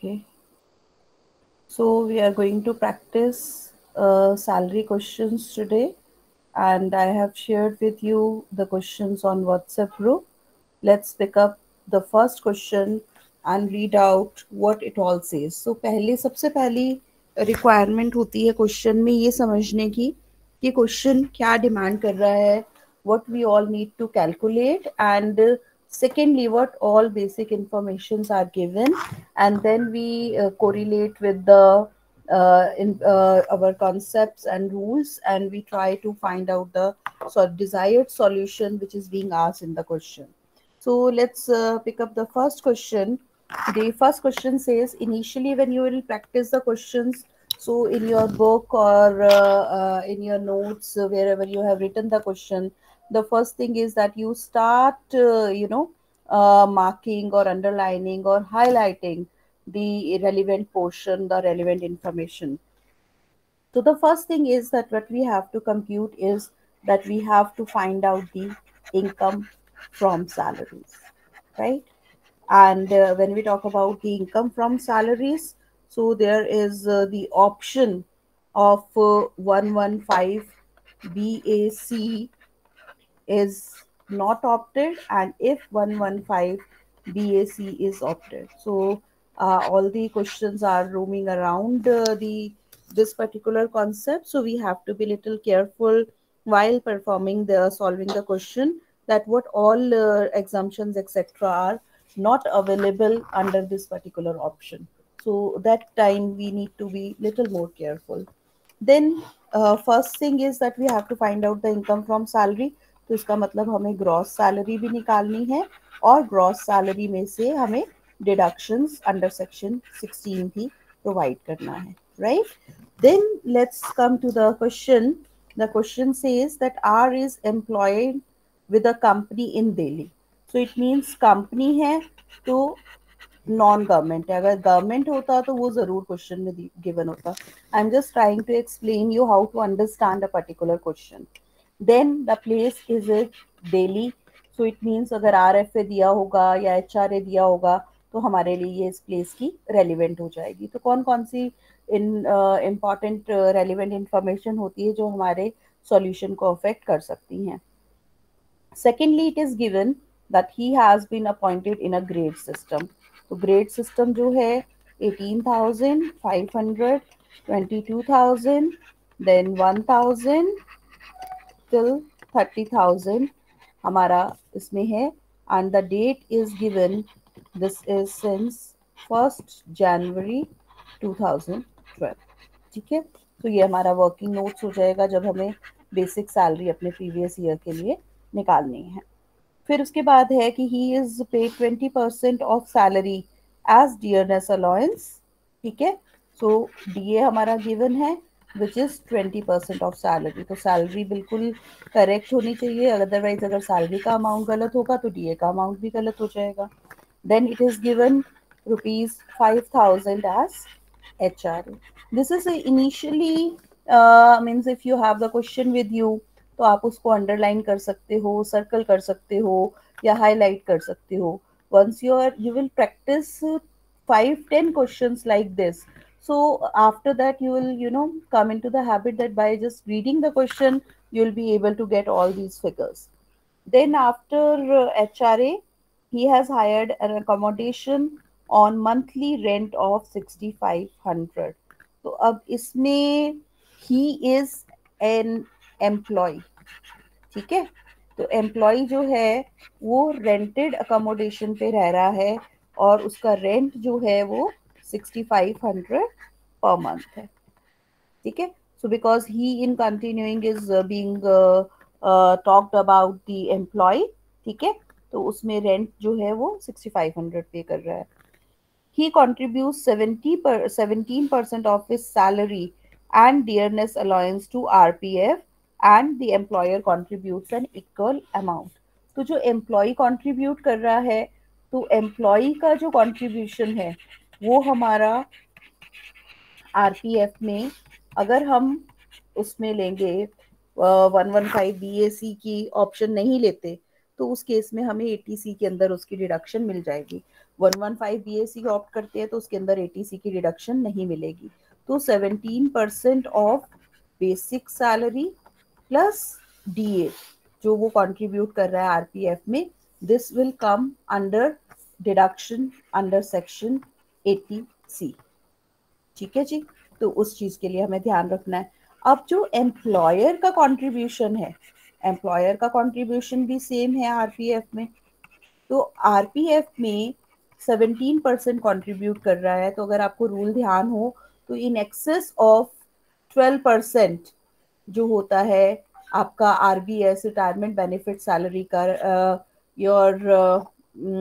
Okay. So we are going to practice salary questions today, and I have shared with you the questions on WhatsApp group. Let's pick up the first question and read out what it all says. So पहले सबसे पहली requirement होती है question में ये समझने की कि क्वेश्चन क्या डिमांड कर रहा है, what we all need to calculate, and secondly what all basic informations are given, and then we correlate with the our concepts and rules, and we try to find out the desired solution which is being asked in the question. So let's pick up the first question. The first question says, initially when you will practice the questions, so in your book or in your notes, wherever you have written the question, the first thing is that you start, marking or underlining or highlighting the relevant portion, the relevant information. So the first thing is that what we have to compute is that we have to find out the income from salaries, right? And when we talk about the income from salaries, so there is the option of 115 BAC is not opted, and if 115 BAC is opted. So all the questions are roaming around the this particular concept. So we have to be little careful while performing the solving the question, that what all exemptions etc. are not available under this particular option. So that time we need to be little more careful. Then first thing is that we have to find out the income from salary. तो इसका मतलब हमें gross salary भी निकालनी है, और gross salary में से हमें डिडक्शंस अंडर सेक्शन 16 भी प्रोवाइड करना है, right? Then let's come to the question. The question says that R is employed with a company in Delhi. So it means company है तो नॉन गवर्नमेंट है. अगर गवर्नमेंट होता तो वो जरूर क्वेश्चन में गिवन होता. I am just trying to explain you how to understand a particular question. Then the place is it Delhi. So it means अगर आर एफ ए दिया होगा या एच आर ए दिया होगा तो हमारे लिए ये इस प्लेस की रेलिवेंट हो जाएगी. तो कौन कौन सी इम्पॉर्टेंट रेलिवेंट इंफॉर्मेशन होती है जो हमारे सॉल्यूशन को अफेक्ट कर सकती हैं. Secondly, it is given that he has been appointed in a grade system. तो grade system जो है 18,500, 22,000, then 1,000 till 30,000 हमारा इसमें है, and the date is given. This is since 1st January 2012. ठीक है, तो ये हमारा वर्किंग नोट्स हो जाएगा जब हमें बेसिक सैलरी अपने प्रीवियस ईयर के लिए निकालनी है. फिर उसके बाद है कि he is paid 20% of salary as dearness allowance. ठीक है, सो डीए हमारा गिवन है विच इज 20% ऑफ सैलरी. तो सैलरी बिल्कुल करेक्ट होनी चाहिए, अदरवाइज अगर सैलरी का अमाउंट गलत होगा तो डीए का अमाउंट भी गलत हो जाएगा. Then it is given rupees 5,000 as HRA. This is initially means if you have the question with you तो आप उसको अंडरलाइन कर सकते हो, सर्कल कर सकते हो या हाईलाइट कर सकते हो. Once you will practice 5-10 questions like this. So after that you will come into the habit that by just reading the question you will be able to get all these figures. Then after HRA, he has hired an accommodation on monthly rent of 6,500. तो अब इसमें he is an employee. ठीक है, तो employ जो है वो rented accommodation पे रह रहा है और उसका रेंट जो है वो 6,500 पर मंथ है. ठीक है, so because he in continuing is being talked about the employee. ठीक है, तो उसमें रेंट जो है वो 6,500 पे कर रहा है. He contributes 17% of his salary and dearness allowance to RPF, and the employer contributes an equal amount. तो जो एम्प्लॉय कंट्रीब्यूट कर रहा है, तो एम्प्लॉय का जो कंट्रीब्यूशन है वो हमारा आरपीएफ में, अगर हम उसमें लेंगे 115 BAC की ऑप्शन नहीं लेते तो उस केस में हमें 80C के अंदर उसकी डिडक्शन मिल जाएगी. 115 BAC ऑप्ट करते हैं तो उसके अंदर ATC की डिडक्शन नहीं मिलेगी। तो 17% of basic salary plus DA जो वो कंट्रीब्यूट कर रहा है RPF में, this will come under deduction under section 80C। ठीक है जी, तो उस चीज के लिए हमें ध्यान रखना है। अब जो एम्प्लॉयर का कंट्रीब्यूशन है, एम्प्लॉयर का कंट्रीब्यूशन भी सेम है आरपीएफ में। तो आरपीएफ में 17% कंट्रीब्यूट कर रहा है, तो अगर आपको रूल ध्यान हो तो इन एक्सेस ऑफ 12% जो होता है आपका आरबीएस रिटायरमेंट बेनिफिट सैलरी का, your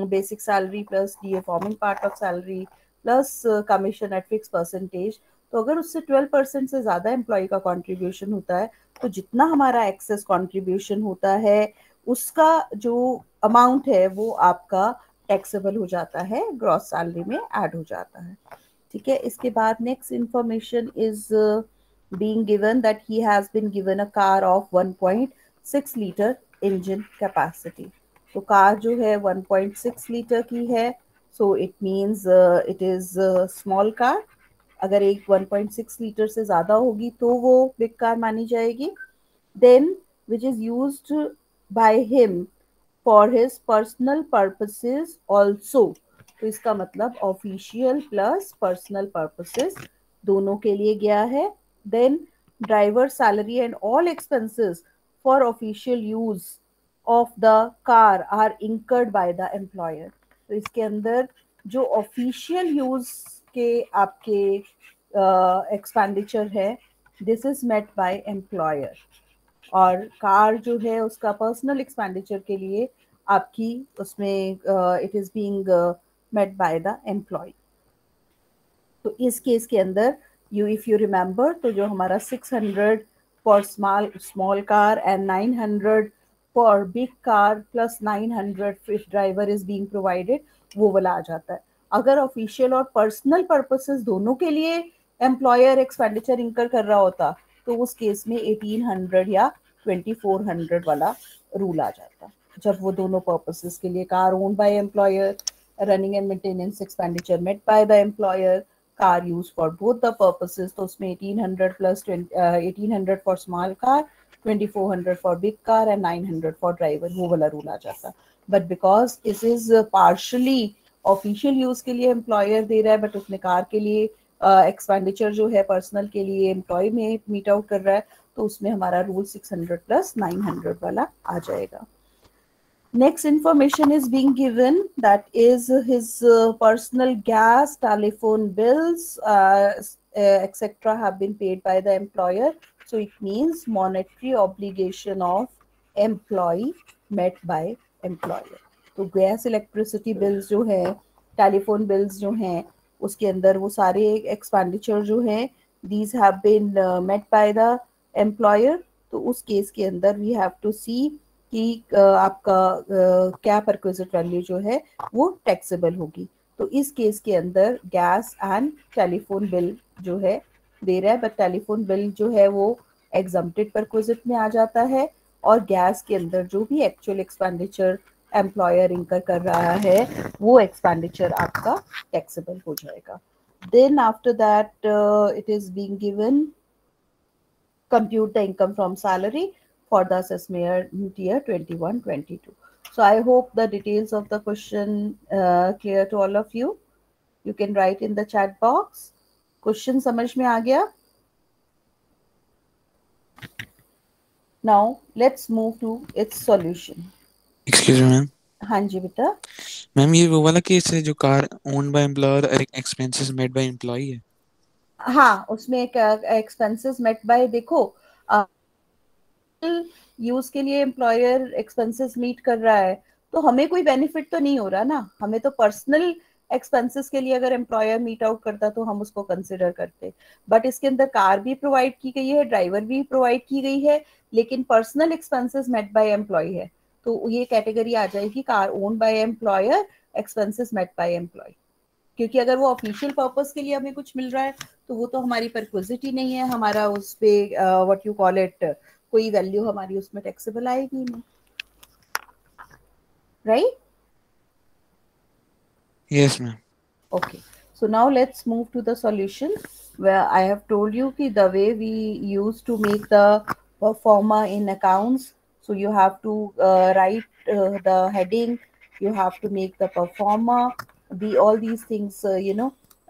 basic salary plus DA forming part of salary plus commission at fix percentage, तो अगर उससे 12% से ज्यादा एम्प्लॉय का कंट्रीब्यूशन होता है तो जितना हमारा एक्सेस कंट्रीब्यूशन होता है उसका जो अमाउंट है वो आपका टैक्सेबल हो जाता है, ग्रॉस सैलरी में ऐड हो जाता है। ठीक है, इसके बाद next information is being given that he has been given a car of 1.6 litre engine capacity. तो कार जो है 1.6 लीटर की है, so it means it is small car. अगर एक 1.6 लीटर से ज्यादा होगी तो वो बिग कार मानी जाएगी। Then which is used by him for his personal purposes also. तो इसका मतलब ऑफिशियल प्लस पर्सनल पर्पसेस दोनों के लिए गया है। Then driver salary and all expenses for official use of the car are incurred by the employer. तो इसके अंदर जो ऑफिशियल यूज के आपके एक्सपेंडिचर है, this is met by employer. और कार जो है उसका पर्सनल एक्सपेंडिचर के लिए आपकी उसमें it is being met by the employ. तो इस केस के अंदर इफ यू रिमेंबर, तो जो हमारा 600 for small car and 900 for big car plus 900 if driver is being provided, वो वाला आ जाता है। अगर ऑफिशियल और पर्सनल पर्पसेस दोनों के लिए एम्प्लॉयर एक्सपेंडिचर इंकर कर रहा होता तो उस केस में 1800 या 2400 वाला रूल आ जाता। जब वो दोनों पर्पसेस के लिए, car owned by employer, running and maintenance expenditure met by the employer, car used for both the purposes, तो उसमें 1800 plus 1800 for small car, 2400 for big car and 900 for driver, वो वाला रूल आ जाता। बट बिकॉज इस is partially official use के लिए employer they रहा है, बट उसने कार के लिए एक्सपेंडिचर जो है पर्सनल के लिए एम्प्लॉय में मीट आउट कर रहा है, तो उसमें हमारा रूल 600 प्लस 900 वाला आ जाएगा। Next information is being given, that is his personal gas, telephone bills, etc. have been paid by the employer. So it means monetary obligation of employee met by employer. तो gas electricity bills जो है, telephone bills जो हैं, उसके अंदर वो सारे expenditure जो हैं, these have been met by the employer। तो उस केस के अंदर we have to see कि आपका क्या परक्विजिट वैल्यू जो है वो टैक्सेबल होगी। तो इस केस के अंदर गैस एंड टेलीफोन बिल जो है दे रहा है, बट टेलीफोन बिल जो है वो एग्जम्प्टेड परक्विजिट में आ जाता है, और गैस के अंदर जो भी एक्चुअल एक्सपेंडिचर एम्प्लॉयर इंकर कर रहा है वो एक्सपेंडिचर आपका टैक्सेबल हो जाएगा। Then after that it is being given compute the income from salary for the assessment year 21-22. So I hope the details of the question clear to all of you. You can write in the chat box. Question समझ में आ गया? Now let's move to its solution. Excuse me, ma'am. हाँ जी बेटा। Ma'am ये वो वाला case है जो कार ओन्ड बाय एम्प्लॉयर और एक्सपेंसेस मेड बाय एम्प्लॉई है। हाँ, उसमें एक एक्सपेंसेस मेट बाय, देखो यूज के लिए एम्प्लॉयर एक्सपेंसेस मीट कर रहा है तो हमें कोई बेनिफिट तो नहीं हो रहा ना, हमें तो पर्सनल एक्सपेंसेस के लिए अगर एम्प्लॉयर मीट आउट करता तो हम उसको कंसिडर करते। बट इसके अंदर कार भी प्रोवाइड की गई है, ड्राइवर भी प्रोवाइड की गई है, लेकिन personal expenses met by employ है, तो ये कैटेगरी आ जाएगी car own by employer, expenses met by employ. क्योंकि अगर वो ऑफिशियल पर्पस के लिए हमें कुछ मिल रहा है तो वो तो हमारी परक्विजिटी नहीं है, हमारा उस पे व्हाट यू कॉल इट, कोई वैल्यू हमारी उसमें टैक्सेबल आएगी नहीं, right? Yes, ma'am. Okay, so now let's move to the solution, where I have told you ki the way we used to make the performer in accounts. So you have to write the heading, you have to make the performer, the all these things,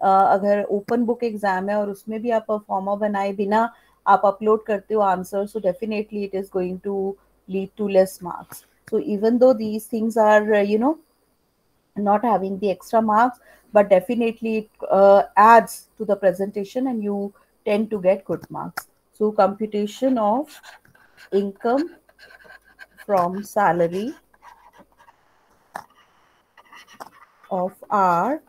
अगर open book exam है और उसमें भी आप performer बनाए बिना आप upload करते हो answer, so definitely it is going to lead to less marks. So even though these things are not having the extra marks, but definitely it adds to the presentation and you tend to get good marks. So computation of income from salary of R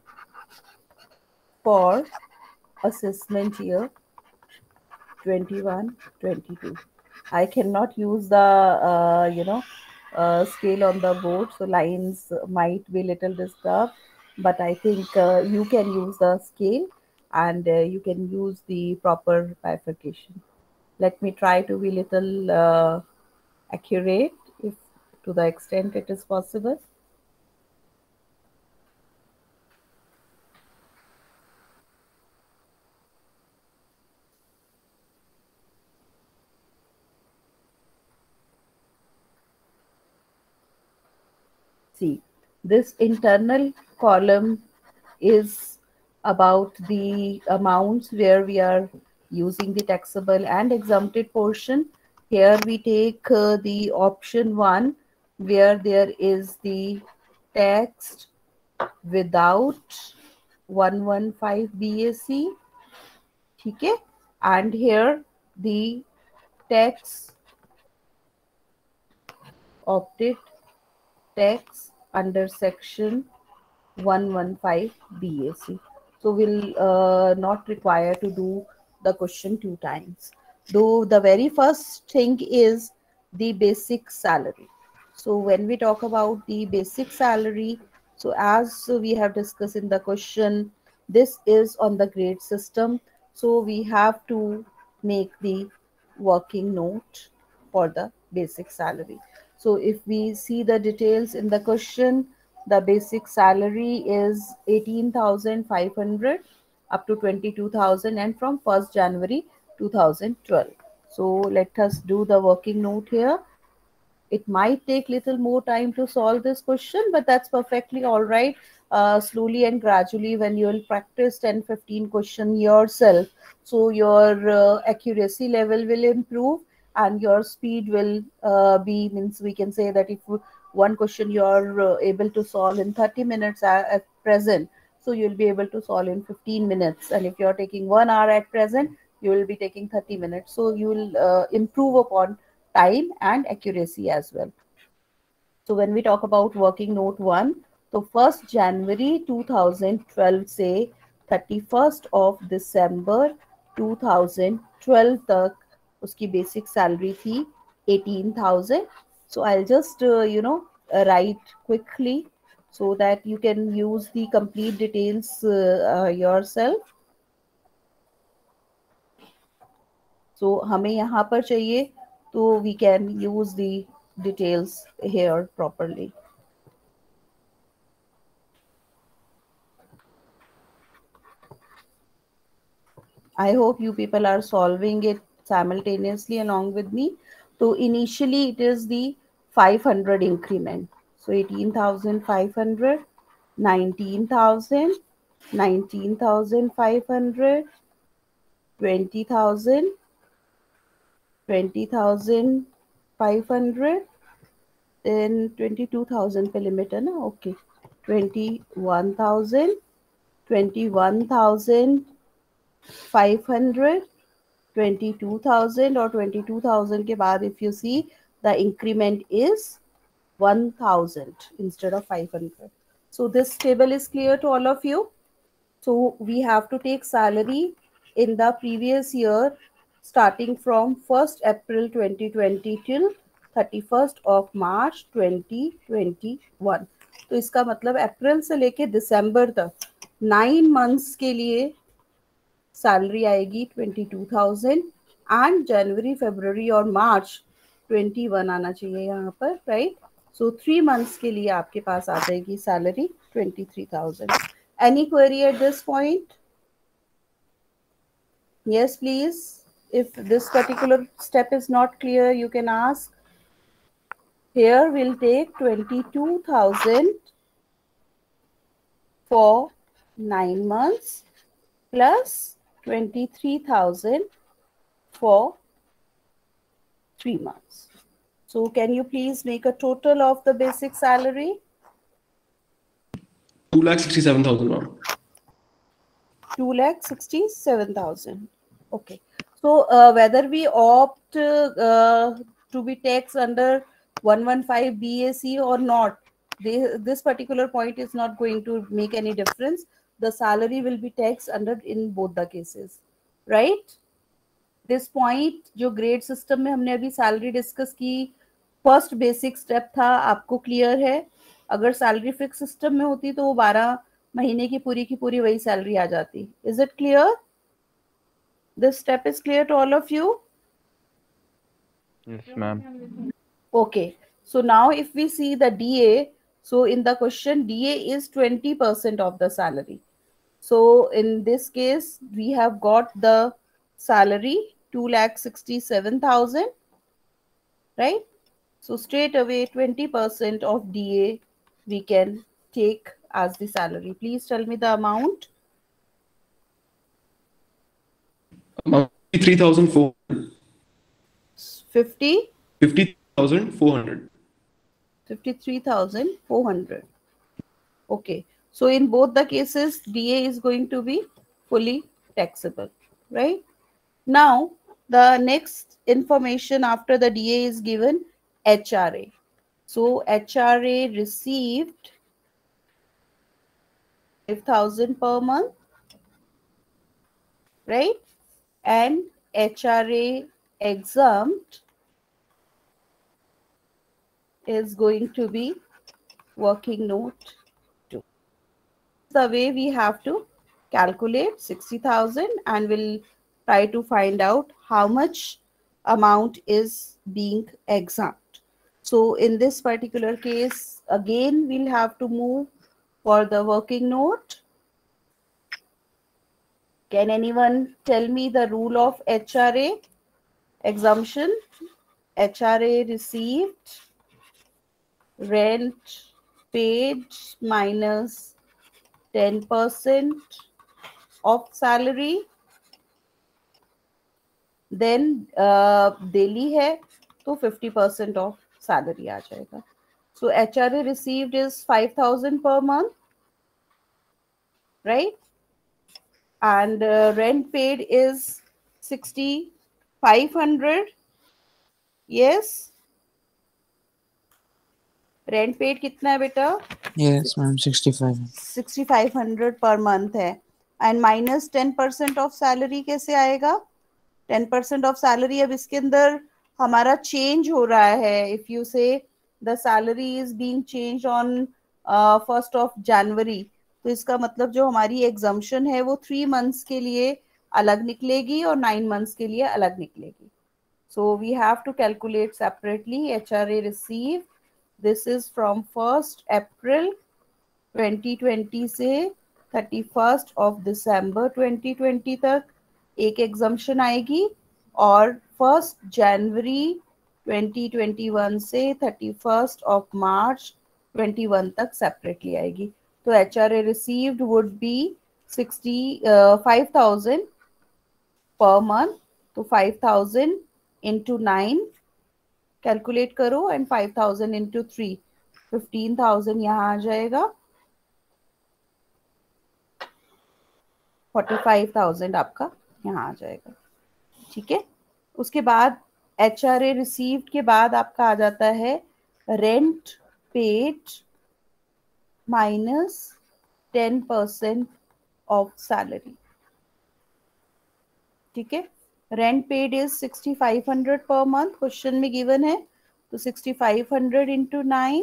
for assessment year 21-22. I cannot use the scale on the board, so lines might be little disturbed, but I think you can use the scale and you can use the proper bifurcation. Let me try to be little accurate, if to the extent it is possible. See, this internal column is about the amounts where we are using the taxable and exempted portion. Here we take the option 1 where there is the tax without 115 BAC. Okay? And here the tax opted tax under section 115 BAC. So we'll not require to do the question 2 times. Though the very first thing is the basic salary. So when we talk about the basic salary, so as we have discussed in the question, this is on the grade system. So we have to make the working note for the basic salary. So if we see the details in the question, the basic salary is 18,500 up to 22,000 and from 1st January 2012. So let us do the working note here. It might take little more time to solve this question, but that's perfectly all right. Slowly and gradually, when you will practice 10-15 question yourself, so your accuracy level will improve and your speed will be, means we can say that if one question you are able to solve in 30 minutes at present, so you'll be able to solve in 15 minutes. And if you're taking 1 hour at present, you will be taking 30 minutes. So you will improve upon time and accuracy as well. So when we talk about working note 1, so 1st January 2012 से 31st of December 2012 तक उसकी basic salary थी 18,000. So I'll just write quickly so that you can use the complete details yourself. So हमें यहाँ पर चाहिए तो we can use the details here properly. I hope you people are solving it simultaneously along with me. So initially it is the 500 increment. So 18,500, 19,000, 19,500, 20,000, 20,500, then 22,000 पे limit है ना, okay, 21,000, 21,500, 22,000 और 22,000 के बाद if you see the increment is 1,000 instead of 500. So this table is clear to all of you. So we have to take salary in the previous year starting from 1st April 2020 till 31st of March 2021. तो इसका मतलब अप्रैल से लेके दिसंबर तक 9 months के लिए salary आएगी 22,000 and जनवरी फरवरी और मार्च 21 आना चाहिए यहाँ पर, राइट. सो 3 months के लिए आपके पास आ जाएगी salary 23,000. Any query at this point? Yes, please. If this particular step is not clear, you can ask. Here we'll take 22,000 for 9 months plus 23,000 for 3 months. So can you please make a total of the basic salary? 2,67,000, ma'am. 2,67,000. Okay. So whether we opt to be taxed under 115 BAC or not, this particular point is not going to make any difference. The salary will be taxed under in both the cases, right? This point जो grade system में हमने अभी salary discuss की, first basic step था, आपको clear है? अगर salary fix system में होती तो वो 12 महीने की पूरी वही सैलरी आ जाती. Is it clear? This step is clear to all of you? Yes, ma'am. Okay, so now if we see the DA, so in the question DA is 20% of the salary. So in this case we have got the salary 2,67,000, right? So straight away 20% of DA we can take as the salary. Please tell me the amount. 53,400. 50? 50,400. 53,400. Okay, so in both the cases DA is going to be fully taxable, right? Now the next information after the DA is given HRA. So HRA received 5,000 per month, right? And HRA exempt is going to be working note 2. The way we have to calculate 60,000 and we'll try to find out how much amount is being exempt. So in this particular case, again, we'll have to move for the working note. Can anyone tell me the rule of HRA exemption? HRA received, rent paid minus 10% of salary. Then daily है तो 50% of salary आ जाएगा. So HRA received is 5,000 per month, right? And rent paid is 6,500. Yes. Rent paid कितना है बेटा? Yes, ma'am. 65. 6,500 per month है. And minus 10% of salary कैसे आएगा? 10% of salary अब इसके अंदर हमारा change हो रहा है. If you say the salary is being changed on 1st of January, तो इसका मतलब जो हमारी exemption है वो 3 months के लिए अलग निकलेगी और 9 months के लिए अलग निकलेगी. So we have to calculate separately. HRA received, this is from 1st April 2020 से 31st of December 2020 तक एक एग्जम्पशन आएगी और 1st January 2021 से 31st of March 21 तक सेपरेटली आएगी. तो HRA received would be 5,000 per month. तो 5,000 into 9 कैलकुलेट करो एंड 5,000 into 3, 15,000 यहाँ आ जाएगा. 45,000 आपका यहाँ आ जाएगा. ठीक है. उसके बाद HRA रिसीव्ड के बाद आपका आ जाता है rent paid minus 10% of salary. ठीक है. Rent paid is 6,500 per month, question में गिवन है. तो 6,500 into 9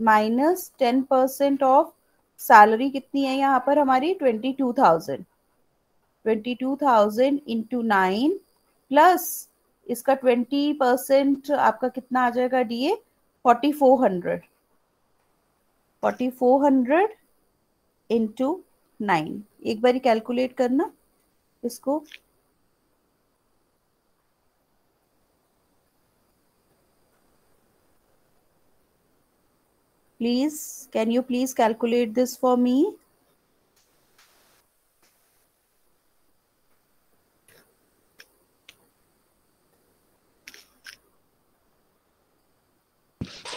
माइनस 10% ऑफ सैलरी कितनी है यहाँ पर हमारी? 22,000. 22,000 into 9 प्लस इसका 20% आपका कितना आ जाएगा DA? 4400 4400 इंटू 9। एक बारी कैलकुलेट करना इसको। Please, can you please calculate this for me?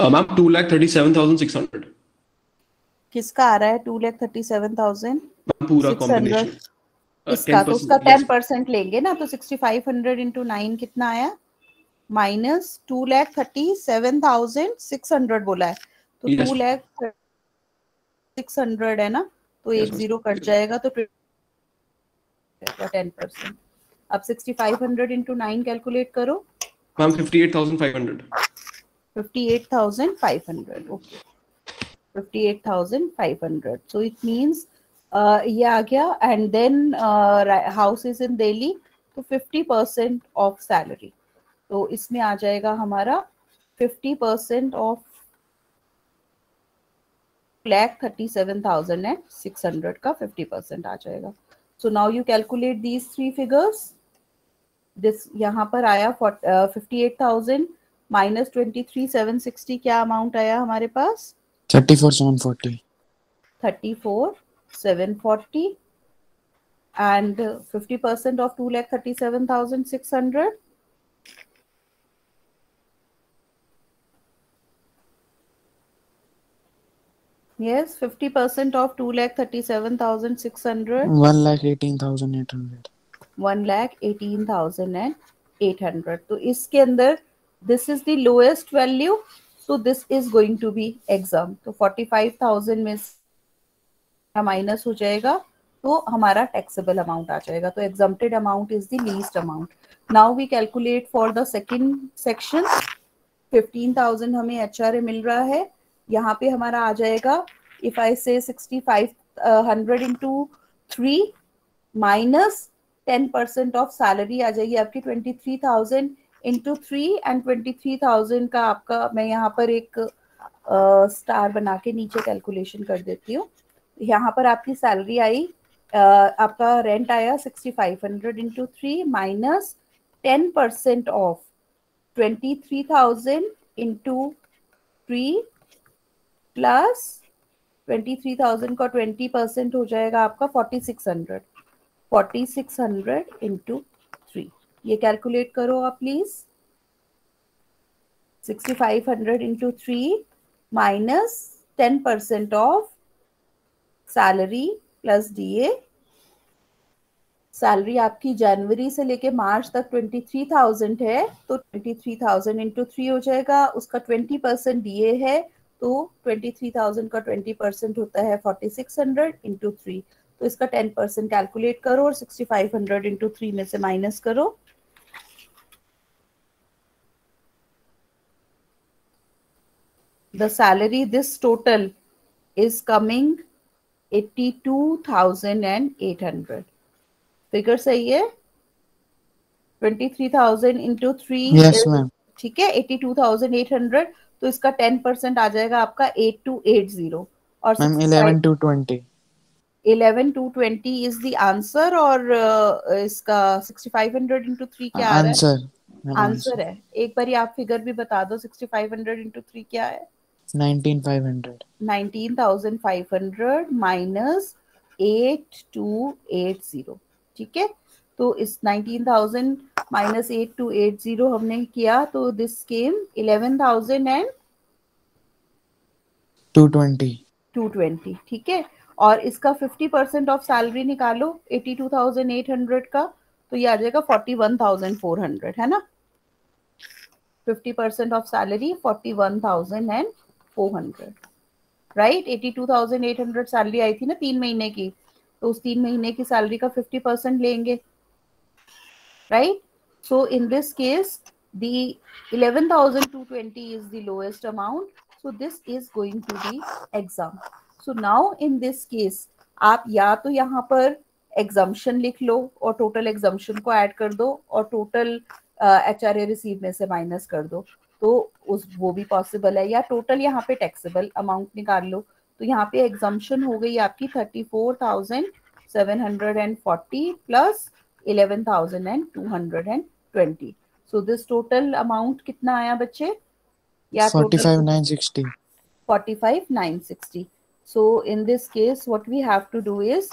Ma'am, 2,37,600. किसका आ रहा है 2,37,600? Ma'am, पूरा combination. इसका तो 10%, उसका yes. 10% लेंगे ना, तो 6500 इंटू 9 कितना आया? माइनस 2,37,600 बोला है, तो Yes. 2,600 है ना, तो Yes, एक जीरो कट जाएगा तो 10%। अब 6500 इंटू 9 कैलकुलेट करो। Ma'am, 58,500. 58,500, okay, 58,500। So it means ये आ गया। And then house is in Delhi, तो 50% ऑफ सैलरी, तो इसमें आ जाएगा हमारा 50% ऑफ 1,37,600 का 50% आ जाएगा। So now you calculate these three figures. This यहाँ पर आया 58,000 माइनस 23,760, क्या अमाउंट आया हमारे पास? 34,740. 34,740 and 50% of 2,37,600. Yes, 50% of 2,37,600. 1,18,800. 1,18,800. तो इसके अंदर this is the lowest value, so this is going to be exempt. तो 45,000 में माइनस हो जाएगा, तो हमारा टैक्सेबल अमाउंट आ जाएगा। तो exempted amount is the least amount. Now we calculate for the second section. 15,000 हमें HRA मिल रहा है, यहाँ पे हमारा आ जाएगा, if I say 6,500 into 3 minus 10% of salary आ जाएगी आपकी 23,000 इंटू 3 एंड 23,000 का आपका, मैं यहाँ पर एक स्टार बना के नीचे कैलकुलेशन कर देती हूँ। यहाँ पर आपकी सैलरी आई, आपका रेंट आया 6,500 into 3 minus 10% of 23,000 into 3 plus 23,000 का 20% हो जाएगा आपका 4,600। 4,600 इंटू 3, ये कैलकुलेट करो आप please. 6,500 into 3 minus 10% of salary plus DA. Salary आपकी जनवरी से लेके मार्च तक 23,000 है, तो 23,000 इंटू 3 हो जाएगा, उसका 20% डीए है, तो 23,000 का 20% होता है 4,600 इंटू 3। तो इसका 10% कैलकुलेट करो और 6,500 इंटू 3 में से माइनस करो। The salary this total is coming 82,800। Figure सही है? 23,000 इंटू 3, Yes, ma'am. ठीक है, 82,800। तो इसका 10% आ जाएगा आपका 8,280 और Ma'am, 11,220. 11,220 is the answer. और इसका 6,500 इंटू 3 क्या आ रहा है? Answer. Ma'am, आंसर है। एक बारी आप फिगर भी बता दो, 6,500 इंटू 3 क्या है? 19,500. 19,500 माइनस 8,280, ठीक है। तो इस 19,000 माइनस 8,280 हमने किया, तो दिस केम 220. 11,220, ठीक है। और इसका 50% ऑफ सैलरी निकालो 82,800 का, तो ये आ जाएगा 41,400, है ना। 50% ऑफ सैलरी 41,400, राइट। 82,800 सैलरी आई थी ना 3 महीने की, तो उस 3 महीने की सैलरी का 50% लेंगे, right. So in this case, the 11,220 is the lowest amount. So this is going to be exempt. So now in this case, आप या तो यहाँ पर exemption लिख लो और total exemption को ऐड कर दो और total HRA रिसीव में से माइनस कर दो। तो उस वो भी पॉसिबल है, या टोटल यहाँ पे टैक्सेबल अमाउंट निकाल लो। तो यहाँ पे एग्जम्पशन हो गई आपकी 34,740 plus 11,220। So this total amount कितना आया बच्चे, या total 45,960. 45,960. So in this case what we have to do is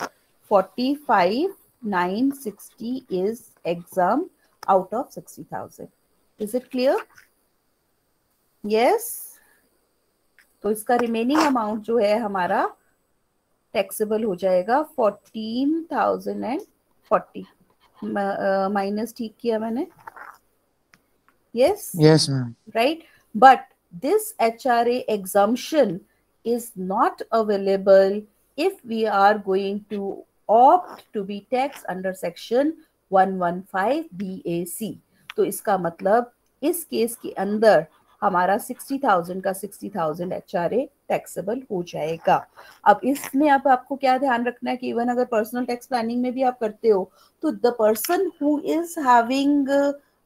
45,960 is exempt out of 60,000. Is it clear? Yes. तो इसका रिमेनिंग अमाउंट जो है हमारा टैक्सेबल हो जाएगा 14,040 माइनस, ठीक किया मैंने? Yes. Yes, ma'am. Right? But this HRA exemption is not available if we are going to opt to be taxed under section 115 BAC. तो इसका मतलब इस केस के अंदर हमारा 60,000 का 60,000 HRA टैक्सेबल हो जाएगा। अब इसमें अब आपको क्या ध्यान रखना है कि इवन अगर पर्सनल टैक्स प्लानिंग में भी आप करते हो तो the person who is having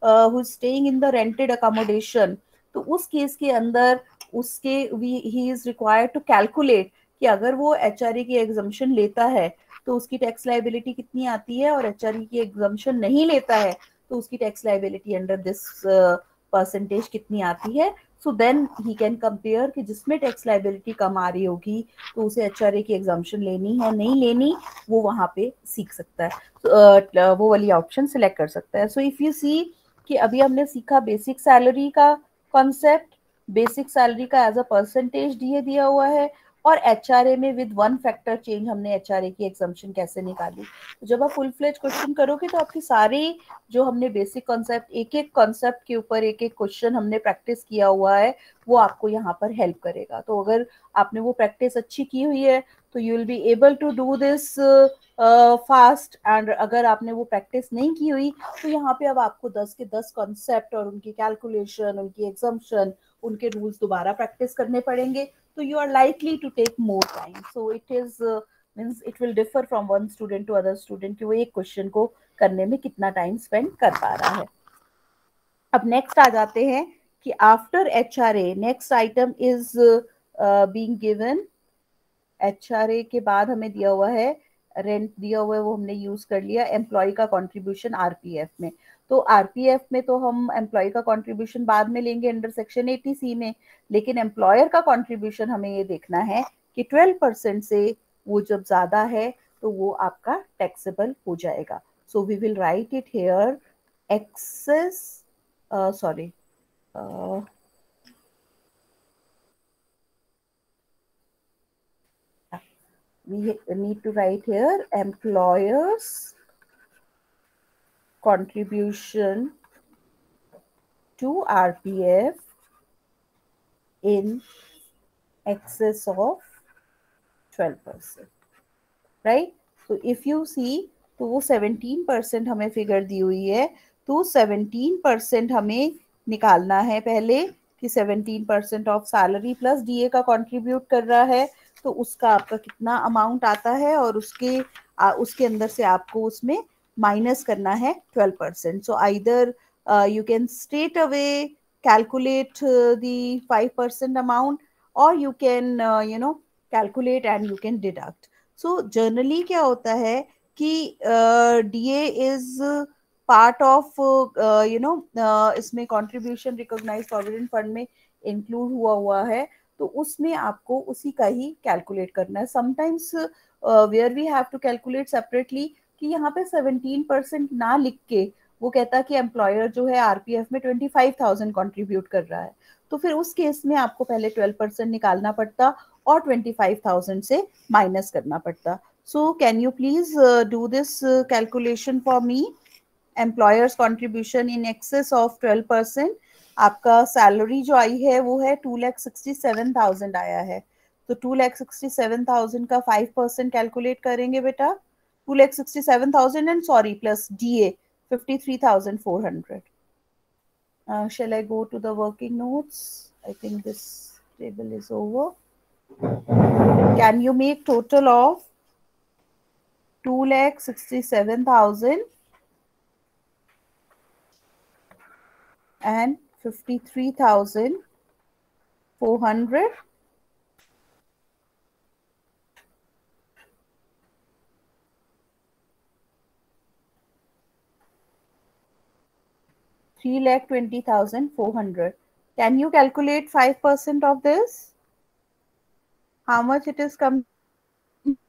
who is staying in the rented accommodation, तो उस केस के अंदर उसके he is required to calculate कि अगर वो HRA की एग्जम्पशन लेता है तो उसकी टैक्स लाइबिलिटी कितनी आती है, और HRA की एग्जम्पशन नहीं लेता है तो उसकी tax liability under this percentage कितनी आती है। So then he can compare कि जिसमें टैक्स लाइबिलिटी कम आ रही होगी तो उसे HRA की एग्जम्पशन लेनी है नहीं लेनी, वो वहां पे सीख सकता है, वो वाली ऑप्शन सिलेक्ट कर सकता है। सो इफ यू सी कि अभी हमने सीखा बेसिक सैलरी का कॉन्सेप्ट, बेसिक सैलरी का एज अ परसेंटेज दिया हुआ है, और HRA में विद वन फैक्टर चेंज हमने HRA की एग्जम्पशन कैसे निकाली। तो जब आप फुल फ्लेज क्वेश्चन करोगे तो आपकी सारी जो हमने बेसिक कॉन्सेप्ट, एक एक कॉन्सेप्ट के ऊपर एक एक क्वेश्चन हमने प्रैक्टिस किया हुआ है, वो आपको यहाँ पर हेल्प करेगा। तो अगर आपने वो प्रैक्टिस अच्छी की हुई है तो you will be able to do this fast, and अगर आपने वो प्रैक्टिस नहीं की हुई तो यहाँ पे अब आपको 10 के 10 कॉन्सेप्ट और उनकी कैलकुलेशन, उनकी एग्जम्पशन, उनके रूल्स दोबारा प्रैक्टिस करने पड़ेंगे। तो you are likely to take more time. So it is means it will differ from one student to other student कि वो एक क्वेश्चन को करने में कितना टाइम स्पेंड कर पा रहा है। अब नेक्स्ट आ जाते हैं कि after HRA next item is being given. HRA के बाद हमें दिया हुआ है रेंट, दिया हुआ है वो हमने यूज कर लिया। एम्प्लॉय का कंट्रीब्यूशन RPF में, तो RPF में तो हम एम्प्लॉय का कंट्रीब्यूशन बाद में लेंगे अंडर सेक्शन 80C में, लेकिन एम्प्लॉयर का कंट्रीब्यूशन हमें ये देखना है कि 12% से वो जब ज्यादा है तो वो आपका टैक्सेबल हो जाएगा। So we will write it here excess sorry we need to write here employers contribution to RPF in excess of 12%, right? So if you see तो वो 17% हमें फिगर दी हुई है, तो 17% हमें निकालना है पहले कि 17% ऑफ सैलरी प्लस DA का कंट्रीब्यूट कर रहा है, तो उसका आपका कितना अमाउंट आता है, और उसके अंदर से आपको उसमें माइनस करना है 12%. So either you can straight away calculate the 5% amount, or you can calculate and you can deduct. So generally क्या होता है कि DA is part of इसमें contribution recognized provident fund में include हुआ है, तो उसमें आपको उसी का ही कैलकुलेट करना है। Sometimes where we have to calculate separately कि यहाँ पे 17% ना लिख के वो कहता कि एम्प्लॉयर जो है RPF में 25,000 कंट्रीब्यूट कर रहा है, तो फिर उस केस में आपको पहले 12% निकालना पड़ता और 25,000 से माइनस करना पड़ता। So can you please do this calculation for me. Employers contribution in excess of 12%, आपका सैलरी जो आई है वो है 2,67,000 आया है, तो 2,67,000 का 5% कैलकुलेट करेंगे बेटा, 2,67,000 and sorry plus DA 53,400. Shall I go to the working notes? I think this table is over. Can you make total of 2,67,000 and 53,400. $3,20,400. Can you calculate 5% of this? How much it is coming?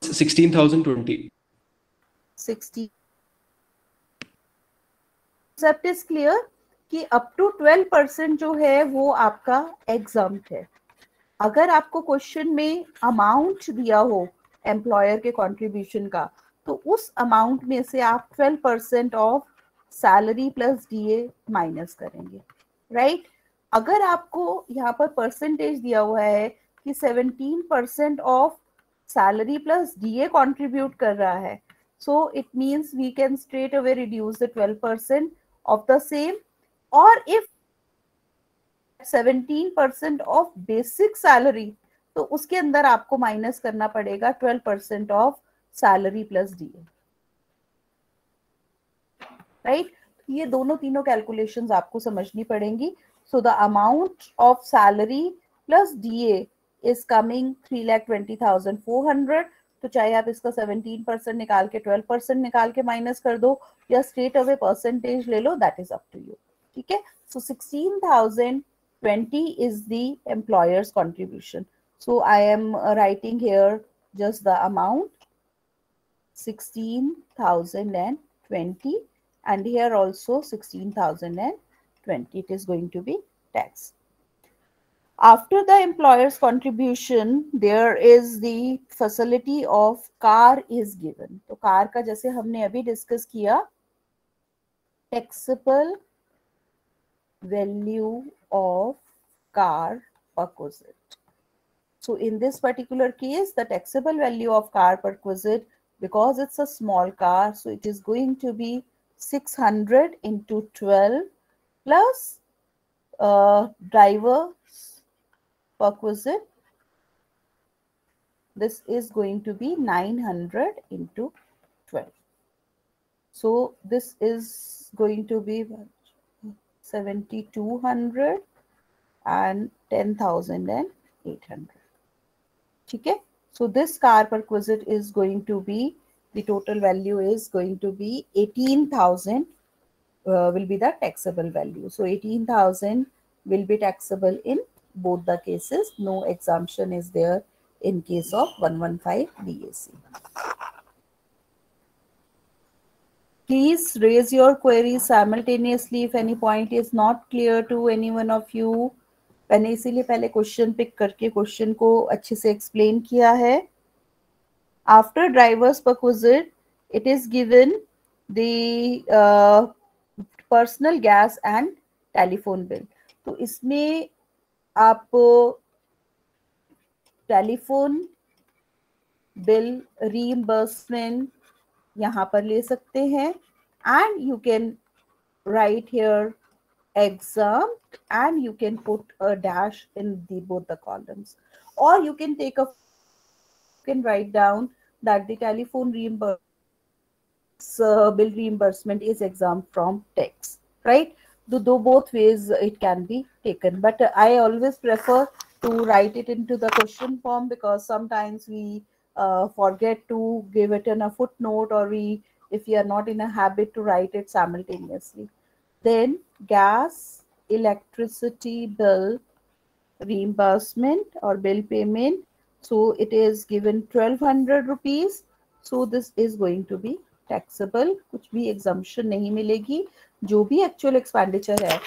16,020. 60. Concept is clear कि up to 12% जो है वो आपका exempt है. अगर आपको question में amount दिया हो एम्प्लॉयर के कंट्रीब्यूशन का, तो उस अमाउंट में से आप 12% of salary plus DA minus करेंगे, राइट? अगर आपको यहाँ पर परसेंटेज दिया हुआ है कि 17% of salary plus DA contribute कर रहा है, so it means we can straight away reduce the 12% of the same, or if 17% of basic salary, तो उसके अंदर आपको माइनस करना पड़ेगा 12% of salary plus DA, right? ये दोनों तीनों कैलकुलेशंस आपको समझनी पड़ेंगी. So the amount of salary plus DA is coming 3,20,400. तो चाहे आप इसका 17% निकाल के 12% निकाल के माइनस कर दो या स्ट्रेट अवे परसेंटेज ले लो, that is up to you. ठीक है? So 16,020 is the employer's contribution. So I am writing here just the amount 16,020, and here also 16,020. It is going to be tax. After the employer's contribution, there is the facility of car is given. तो car का जैसे हमने अभी discuss किया, taxable value of car perquisite. So in this particular case, the taxable value of car perquisite, because it's a small car, so it is going to be 600 into 12 plus driver's perquisite. This is going to be 900 into 12. So this is going to be 7,200 and 10,800. ठीक है? So this car perquisite is going to be, the total value is going to be 18,000 will be the taxable value. So 18,000 will be taxable in both the cases. No exemption is there in case of 115 BAC. Please raise your queries simultaneously if any point is not clear to any one of you. मैंने इसीलिए पहले question pick करके question को अच्छे से explain किया है. After driver's perquisite, it is given the personal gas and telephone bill. तो इसमें आप टेलीफोन बिल रीइंबर्समेंट यहाँ पर ले सकते हैं, and you can write here exempt and you can put a dash in both the columns, or you can write down that the telephone bill reimbursement is exempt from tax, right? Both ways it can be taken, but I always prefer to write it into the question form, because sometimes we forget to give it in a footnote, or if we are not in a habit to write it simultaneously. Then gas, electricity bill reimbursement or bill payment, so it is given 1,200 rupees. So this is going to be taxable. कुछ भी exemption नहीं मिलेगी. जो भी actual expenditure है,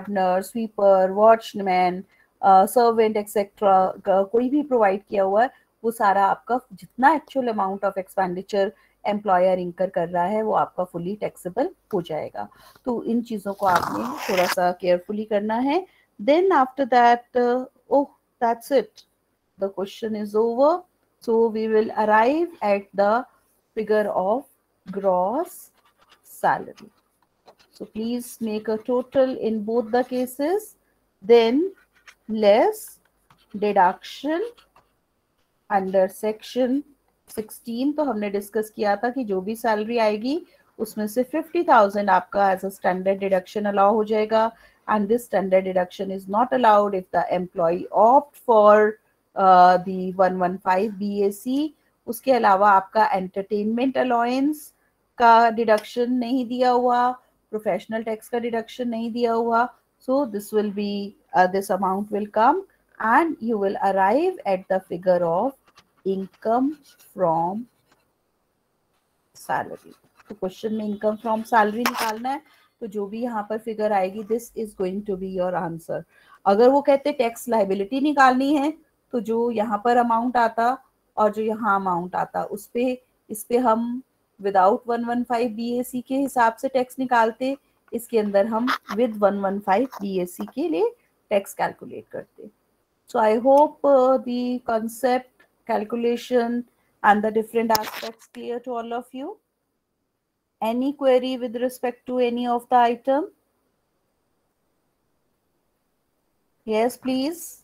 nurse, sweeper, watchman, servant, etc. कोई भी provide किया हुआ है, वो सारा आपका जितना actual amount of expenditure employer इंकर कर रहा है वो आपका फुली टैक्सेबल हो जाएगा. तो इन चीजों को आपने थोड़ा सा केयरफुली करना है. Then after that, oh that's it, the question is over. So we will arrive at the figure of gross salary. So please make a total in both the cases, then less deduction under section 16. तो हमने discuss किया था कि जो भी salary आएगी उसमें से 50,000 आपका as a standard deduction allow हो जाएगा, and this standard deduction is not allowed if the employee opt for the 115 BAC. उसके अलावा आपका एंटरटेनमेंट अलाउंस का डिडक्शन नहीं दिया हुआ, प्रोफेशनल टैक्स का डिडक्शन नहीं दिया हुआ. So this will be this amount will come and you will arrive at the figure of income from salary. तो क्वेश्चन में इनकम फ्रॉम सैलरी निकालना है, तो जो भी यहाँ पर फिगर आएगी this is going to be your answer. अगर वो कहते टैक्स लायबिलिटी निकालनी है तो जो यहाँ पर अमाउंट आता और जो यहाँ अमाउंट आता इस पे हम विदाउट 115 BAC के हिसाब से टैक्स निकालते, इसके अंदर हम विद 115 BAC के लिए टैक्स कैलकुलेट करते. So I hope the concept, calculation and the different aspects clear to all of you. Any query with respect to any of the item? Yes, please.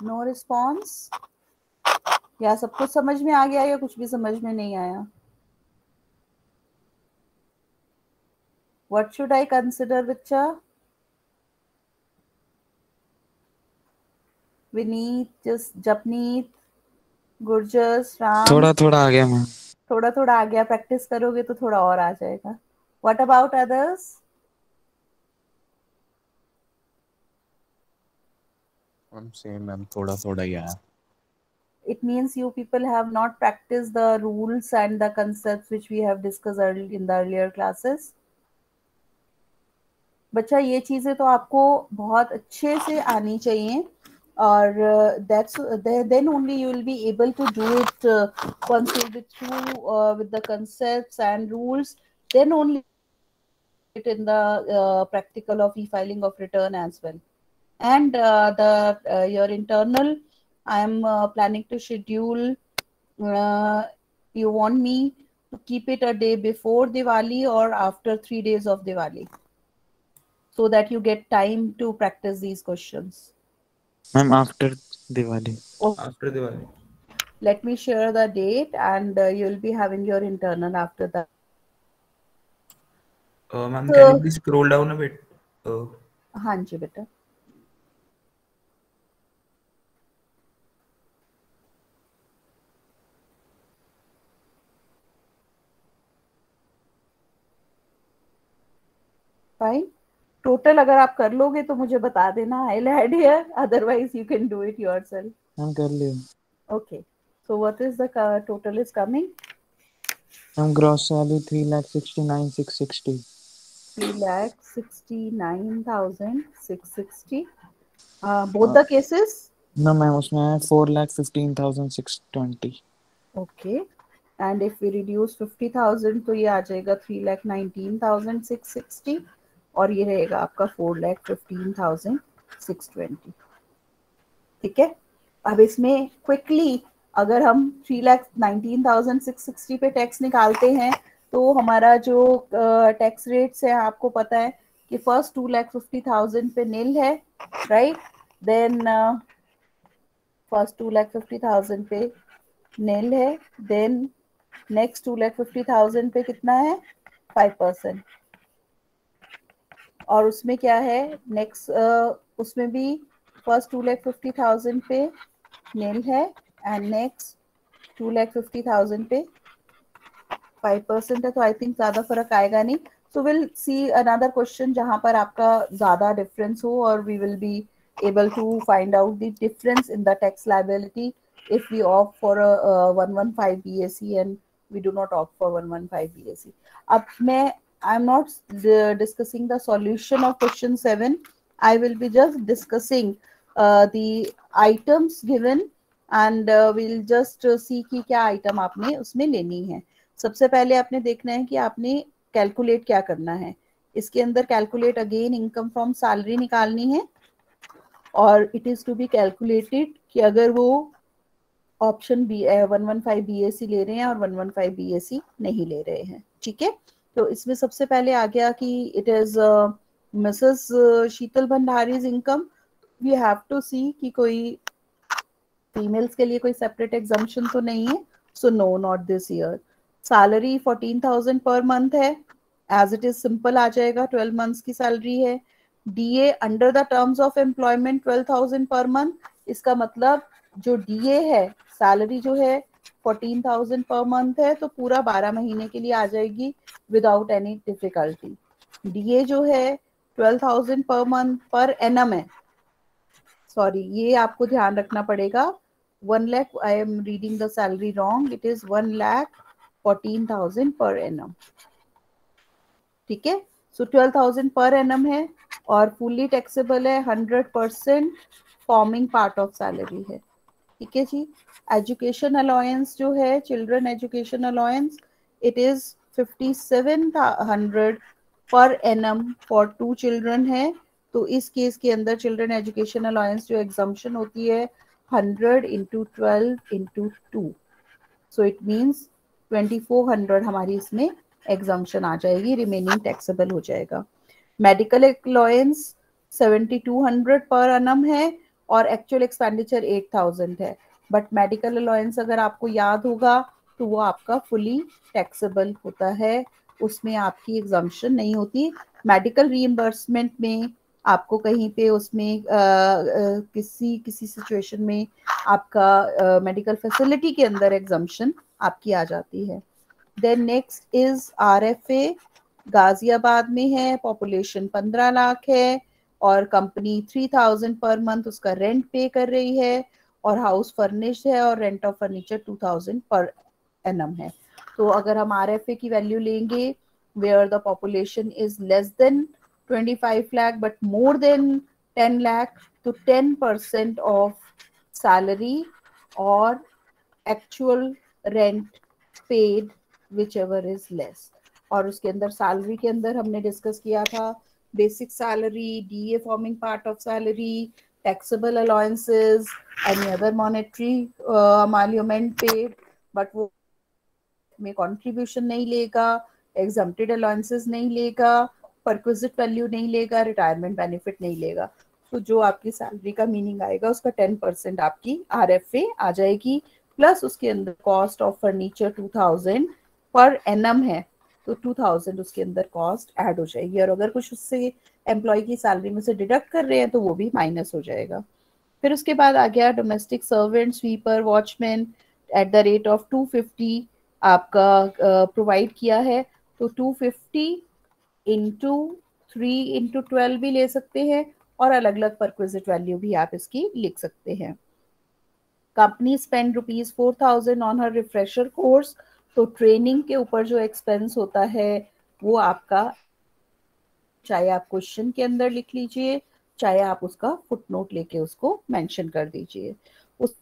No response? या सब कुछ समझ में आ गया या कुछ भी समझ में नहीं आया? What should I consider, Vicha? Vineet, just Japneet, Gurjas, Ram. थोड़ा थोड़ा आ गया मैम. थोड़ा थोड़ा आ गया. प्रैक्टिस करोगे तो थोड़ा और आ जाएगा. What about others? Same ma'am, थोड़ा थोड़ा ही आया. It means you people have not practiced the rules and the concepts which we have discussed in the earlier classes. बच्चा ये चीजें तो आपको बहुत अच्छे से आनी चाहिए और that's then only you will be able to do it once you'll be through with the concepts and rules, then only it in the practical of e-filing of return as well. And your internal, I am planning to schedule. You want me to keep it a day before Diwali or after 3 days of Diwali, so that you get time to practice these questions. Ma'am, after Diwali. Oh, After Diwali. let me share the date and you'll be having your internal after that. Ma'am, can you please scroll down a bit? हाँ जी बेटा. Fine. Total अगर आप कर लोगे तो मुझे बता देना. I'll add here. Otherwise, you can do it yourself. Ma'am कर लिया. Okay. So what is the total is coming? Ma'am gross salary 3,69,660. 3,69,660. Both the cases? No ma'am, उसमें है 4,15,620. Okay. And if we reduce 50,000 तो ये आ जाएगा 3,19,660 और ये रहेगा आपका 4,15,620. ठीक है. अब इसमें क्विकली अगर हम 3,19,660 पे टैक्स निकालते हैं तो हमारा जो टैक्स रेट्स है आपको पता है कि फर्स्ट 2,50,000 पे नील है, राइट. देन फर्स्ट 2,50,000 पे नील है. देन नेक्स्ट 2,50,000 पे कितना है? 5%. और उसमें क्या है नेक्स्ट उसमें भी फर्स्ट 2,50,000 पे नील है एंड नेक्स्ट 2,50,000 पे 5% है. तो आई थिंक ज्यादा फर्क आएगा नहीं. So will see another question जहां पर आपका ज्यादा डिफरेंस हो और we will be able to find out the difference in the tax liability if we opt for a 115 BAC and we do not opt for 115 BAC. अब मैं I'm not discussing the solution of question 7. I will be just discussing the items given and we'll just see कि क्या item आपने उसमें लेनी है. सबसे पहले आपने देखना है कि आपने कैलकुलेट क्या करना है. इसके अंदर calculate again income from salary निकालनी है और it is to be calculated कि अगर वो ऑप्शन बी 115 BAC ले रहे हैं और 115 BAC नहीं ले रहे हैं. ठीक है. तो इसमें सबसे पहले आ गया कि it is missus Sheetal Bhandari's income. We have to see कि कोई फीमेल्स के लिए कोई सेपरेट एग्जाम्पशन तो नहीं है, so no not this year. Salary 14,000 per month है, एज इट इज सिंपल आ जाएगा, 12 मंथ्स की सैलरी है। DA under the terms of employment 12,000 per month, इसका मतलब जो डीए है, सैलरी जो है 14,000 पर मंथ है, तो पूरा 12 महीने के लिए आ जाएगी विदाउट एनी डिफिकल्टी। डीए जो है 12,000 पर मंथ पर एनम है, सॉरी ये आपको ध्यान रखना पड़ेगा, 1 lakh, I am reading the salary wrong, it is 1,14,000 per annum, ठीक है। सो 12,000 पर एनम है और फुल्ली टैक्सेबल है, 100% फॉर्मिंग पार्ट ऑफ सैलरी है, ठीक है जी। एजुकेशन अलाउंस जो है, children education allowance, it is 5,700 per annum for 2 children है। तो इस केस के अंदर चिल्ड्रन एजुकेशन अलाउंस जो एग्जम्पशन होती है 100 into 12 into 2, so it means 2,400 हमारी इसमें एग्जम्पशन आ जाएगी, रिमेनिंग टैक्सेबल हो जाएगा। मेडिकल अलाउंस 7,200 पर एनम है और एक्चुअल एक्सपेंडिचर 8,000 है, बट मेडिकल अलाउंस अगर आपको याद होगा तो वो आपका फुली टैक्सेबल होता है, उसमें आपकी एग्जम्पशन नहीं होती। मेडिकल रीइंबर्समेंट में आपको कहीं पे उसमें किसी किसी सिचुएशन में आपका मेडिकल फैसिलिटी के अंदर एग्जम्पशन आपकी आ जाती है। Then next is RFA, Ghaziabad में है, पॉपुलेशन 15 लाख है और कंपनी 3,000 पर मंथ उसका रेंट पे कर रही है और हाउस फर्निश्ड है और rent of furniture 2,000 per annum है। तो अगर हम आरएफए की वैल्यू लेंगे where the population is less than 25 lakh but more than 10 lakh, तो 10% ऑफ सैलरी और actual rent paid whichever is less. और उसके अंदर सैलरी के अंदर हमने डिस्कस किया था basic salary, DA forming part of salary, taxable allowances, any other monetary emolument paid, but वो में कंट्रीब्यूशन नहीं लेगा, एग्जम्प्टेड अलाउंसेस नहीं लेगा, परक्विजिट वैल्यू नहीं लेगा, रिटायरमेंट बेनिफिट नहीं लेगा। तो जो आपकी सैलरी का मीनिंग आएगा उसका 10% आपकी आरएफए आ जाएगी, प्लस उसके अंदर cost of furniture 2,000 per annum है, तो 2,000 उसके अंदर कॉस्ट ऐड हो जाएगी, और अगर कुछ उससे एम्प्लॉय की सैलरी में से डिडक्ट कर रहे हैं तो वो भी माइनस हो जाएगा। फिर उसके बाद आ गया domestic servant, sweeper, watchman at the rate of 250 आपका प्रोवाइड किया है, तो 250 इंटू 3 इंटू 12 भी ले सकते हैं और अलग अलग परक्विजिट वैल्यू भी आप इसकी लिख सकते हैं। Company spend ₹4,000 on her refresher course, तो ट्रेनिंग के ऊपर जो एक्सपेंस होता है वो आपका, चाहे आप क्वेश्चन के अंदर लिख लीजिए चाहे आप उसका फुटनोट लेके उसको मेंशन कर दीजिए। उस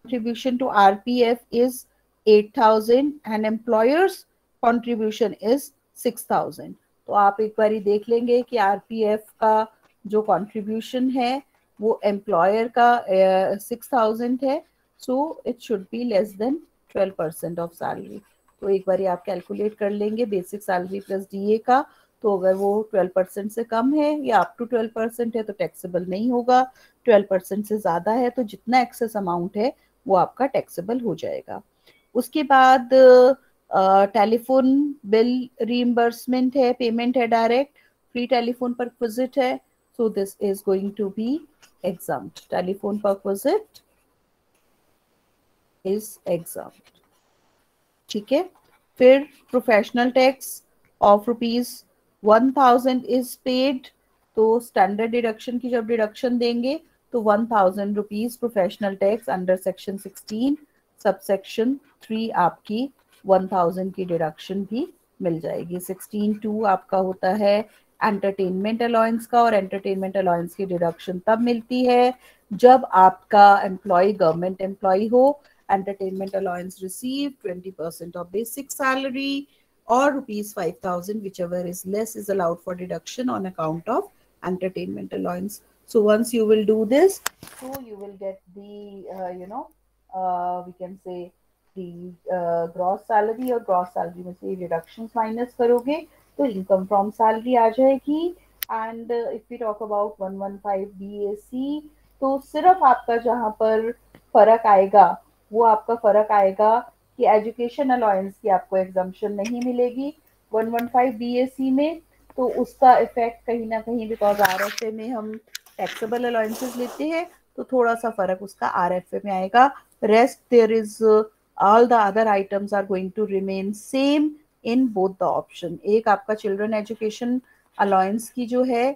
contribution to RPF is 8,000 and employers contribution is 6,000। तो आप एक बारी देख लेंगे कि आरपीएफ का जो कंट्रीब्यूशन है वो एम्प्लॉयर का 6,000 है, so it should be less than 12% of salary. तो एक बारी आप कैलकुलेट कर लेंगे बेसिक सैलरी प्लस डीए का, तो अगर वो 12% से कम है या अप टू 12% है तो टैक्सेबल नहीं होगा, 12% से ज़्यादा है तो जितना एक्सेस अमाउंट है वो आपका टैक्सेबल हो जाएगा। उसके बाद टेलीफोन बिल रीइंबर्समेंट है, पेमेंट है direct, free telephone perquisite है, so this is going to be exempt, telephone perquisite is exempt, ठीक है। फिर professional tax of ₹1,000 is paid, तो स्टैंडर्ड डिडक्शन की जब डिडक्शन देंगे तो ₹1,000 professional tax under section 16 subsection 3 आपकी 1,000 की डिडक्शन भी मिल जाएगी। 16(2) आपका होता है एंटरटेनमेंट अलाउंस का, और एंटरटेनमेंट अलाउंस की डिडक्शन तब मिलती है जब आपका एम्प्लॉय गवर्नमेंट एम्प्लॉय हो। Entertainment allowance receive 20% of basic salary or ₹5,000, whichever is less is allowed for deduction on account of entertainment allowance. So once you will do this, so you will get the we can say the gross salary, और gross salary में से deductions minus करोगे तो income from salary आ जाएगी। And if we talk about 115 BAC, तो सिर्फ आपका जहाँ पर फर्क आएगा वो आपका फर्क आएगा कि एजुकेशन अलाउंस की आपको एग्जम्पशन नहीं मिलेगी 115 बीएसी में, तो उसका इफेक्ट कहीं ना कहीं बिकॉज आरएफए में हम टैक्सेबल अलाउंसेस लेते हैं तो थोड़ा सा फर्क उसका आरएफए में आएगा. Rest there is all the other items are going to remain same in both the option. एक आपका चिल्ड्रन एजुकेशन अलाउंस की जो है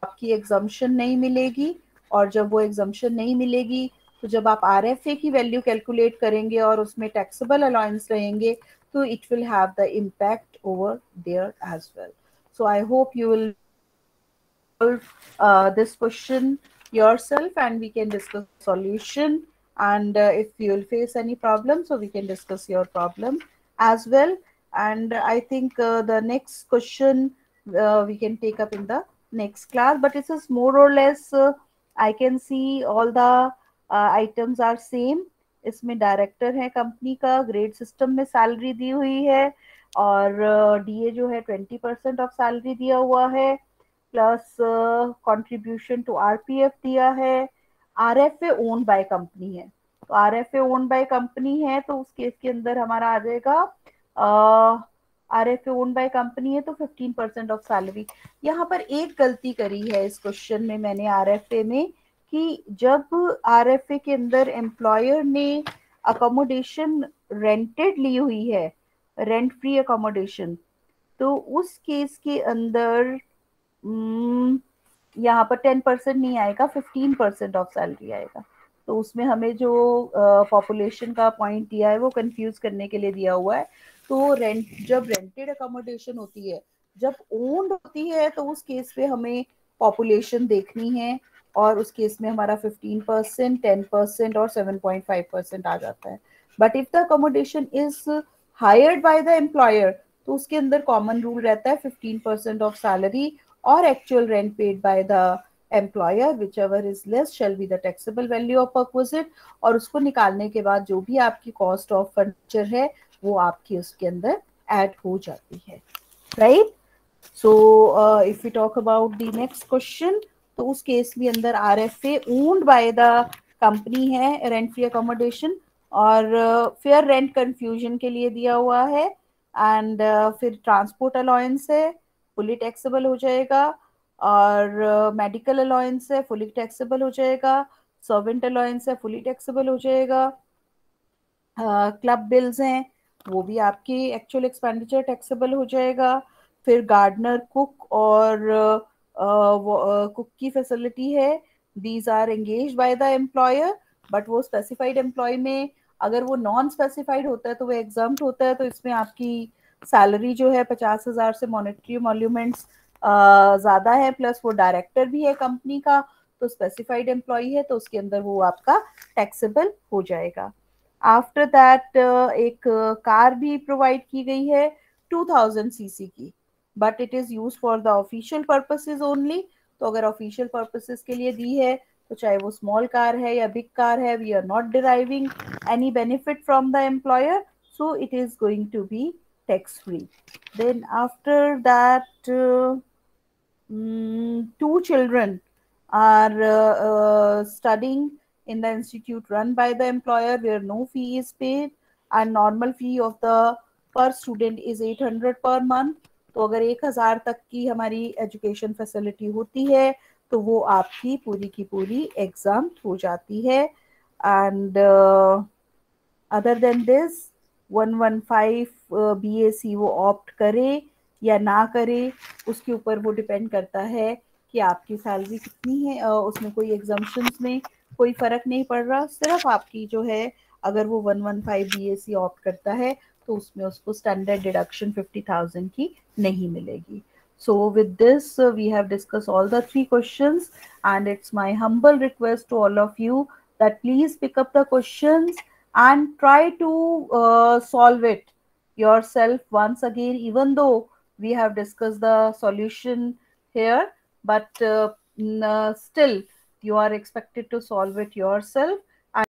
आपकी एग्जम्पशन नहीं मिलेगी, और जब वो एग्जम्पशन नहीं मिलेगी तो जब आप आरएफए की वैल्यू कैलकुलेट करेंगे और उसमें टैक्सेबल अलाउंस रहेंगे तो it will have the impact over there as well. So I hope you will this question yourself and we can discuss solution, and if you will face any problem so we can discuss your problem as well. And I think the next question we can take up in the next class, but this is more or less I can see all the items are same. इसमें director है company का, grade system में salary दी हुई है, और DA जो है 20% of salary दिया हुआ है, प्लस कंट्रीब्यूशन टू आरपीएफ दिया है. आरएफए ओन बाय कंपनी है, तो आरएफए ओन बाय कंपनी है तो उस केस के अंदर हमारा आ जाएगा आरएफए ओन बाय कंपनी है तो 15% ऑफ सैलरी. यहाँ पर एक गलती करी है इस क्वेश्चन में मैंने आरएफए में, कि जब आरएफए के अंदर एम्प्लॉयर ने अकोमोडेशन रेंटेड ली हुई है, रेंट फ्री अकोमोडेशन, तो उस केस के अंदर यहाँ पर 10% नहीं आएगा, 15% ऑफ सैलरी आएगा. तो उसमें हमें जो पॉपुलेशन का पॉइंट दिया है वो कंफ्यूज करने के लिए दिया हुआ है. तो जब रेंटेड अकोमोडेशन होती है, जब ओन्ड होती है तो उस केस पे हमें पॉपुलेशन देखनी है, और उस केस में हमारा 15%, 10% और 7.5% आ जाता है. But if the accommodation is hired by the employer तो उसके अंदर कॉमन रूल रहता है 15% of salary or actual rent paid by the employer, whichever is less shall be the taxable value of perquisite. और उसको निकालने के बाद जो भी आपकी कॉस्ट ऑफ फर्नीचर है वो आपकी उसके अंदर ऐड हो जाती है, right. So if we talk about the next question, तो उस केस में अंदर RFA owned by the company है, रेंट फ्री अकोमोडेशन, और फेयर रेंट कंफ्यूजन के लिए दिया हुआ है, एंड फिर ट्रांसपोर्ट अलाउंस है, फुली टैक्सेबल हो जाएगा, और मेडिकल अलाउंस है, फुली टैक्सेबल हो जाएगा, सर्वेंट अलाउंस है, फुली टैक्सेबल हो जाएगा, क्लब बिल्स हैं वो भी आपकी एक्चुअल एक्सपेंडिचर टैक्सेबल हो जाएगा. फिर गार्डनर, कुक और कुक की फैसिलिटी है, these are engage by the employer, but वो स्पेसिफाइड एम्प्लॉय में अगर वो नॉन स्पेसिफाइड होता है तो वो एग्जाम्प्ट होता है, तो इसमें आपकी सैलरी जो है 50,000 से मॉनेटरी मॉल्यूमेंट्स ज्यादा है, प्लस वो डायरेक्टर भी है कंपनी का, तो स्पेसिफाइड एम्प्लॉय है तो उसके अंदर वो आपका टैक्सेबल हो जाएगा. आफ्टर दैट एक कार भी प्रोवाइड की गई है 2000 सीसी की, but it is use for the official purposes only. तो अगर ऑफिशियल पर्पसेस के लिए दी है तो चाहे वो स्मॉल कार है या बिग कार है, we are not deriving any benefit from the employer, so it is going to be tax free. Then after that 2 children are studying in the institute run by the employer where no fee is paid, and normal fee of the per student is 800 per month. तो अगर 1000 तक की हमारी education facility होती है तो वो आपकी पूरी की पूरी एग्जाम हो जाती है. And other than this 115 BAC वो ऑप्ट करे या ना करे उसके ऊपर वो डिपेंड करता है कि आपकी सैलरी कितनी है. उसमें कोई एग्जम्पशंस में कोई फर्क नहीं पड़ रहा, सिर्फ आपकी जो है अगर वो 115 बीएसी ऑप्ट करता है तो उसमें उसको स्टैंडर्ड डिडक्शन 50,000 की नहीं मिलेगी. So with this we have discussed all the 3 questions, and it's my humble request to all of you that please pick up the questions and try to solve it yourself once again, even though we have discussed the solution here, but still you are expected to solve it yourself.